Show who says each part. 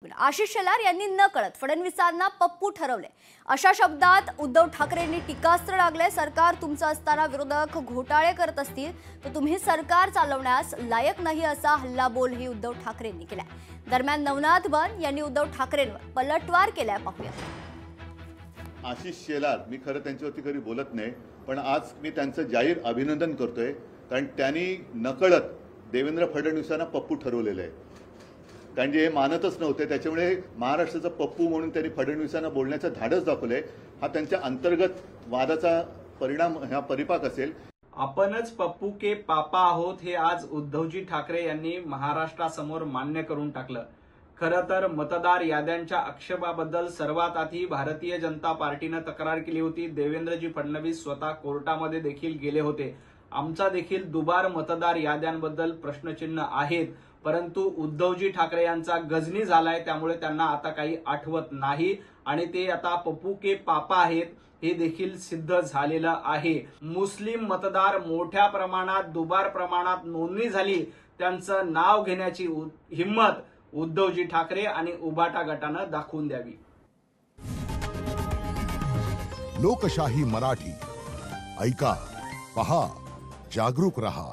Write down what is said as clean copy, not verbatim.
Speaker 1: आशिष शेलार यांनी नकळत फडणवीसांना पप्पू ठरवले अशा शब्दात उद्धव ठाकरेंनी टीकास्त्र लागले। सरकार तुमचं असताना विरोधक घोटाळे करत असतील तर तुम्ही सरकार चालवण्यास लायक नाही असा हल्लाबोलही उद्धव ठाकरेंनी केला। दरम्यान नवनाथ बन यांनी उद्धव ठाकरेंवर पलटवार केलाय। पाहूया।
Speaker 2: आशिष शेलार, मी खरं त्यांच्यावरती कधी बोलत नाही, पण आज मी त्यांचं जाहीर अभिनंदन करतोय, कारण त्यांनी नकळत देवेंद्र फडणवीसांना पप्पू ठरवलेलं आहे। कारण जे हे मानतच नव्हते, त्याच्यामुळे महाराष्ट्राचा पप्पू म्हणून त्यांनी फडणवीसांना बोलण्याचं धाडस दाखवलंय। हा त्यांच्या अंतर्गत वादाचा परिणाम, हा परिपाक असेल।
Speaker 3: आपणच पप्पू के पापा आहोत हे आज उद्धवजी ठाकरे यांनी महाराष्ट्रासमोर मान्य करून टाकलं। खरं तर मतदार याद्यांच्या आक्षेपाबद्दल सर्वात आधी भारतीय जनता पार्टीने तक्रार केली होती। देवेंद्रजी फडणवीस स्वतः कोर्टामध्ये देखील गेले होते। आमचा देखील दुबार मतदार याद्यांबद्दल प्रश्नचिन्ह आहेत, परंतु उद्धवजी ठाकरे यांचा गजनी झालाय, त्यामुळे त्यांना आता काही आठवत नाही आणि ते आता पप्पू के पापा आहेत हे देखील सिद्ध झालेलं आहे। मुस्लिम मतदार मोठ्या प्रमाणात दुबार प्रमाणात नोंदणी झाली, त्यांचं नाव घेण्याची हिम्मत उद्धवजी ठाकरे आणि उभाटा गटानं दाखवून द्यावी।
Speaker 4: लोकशाही मराठी ऐका, पहा, जागरूक रहा।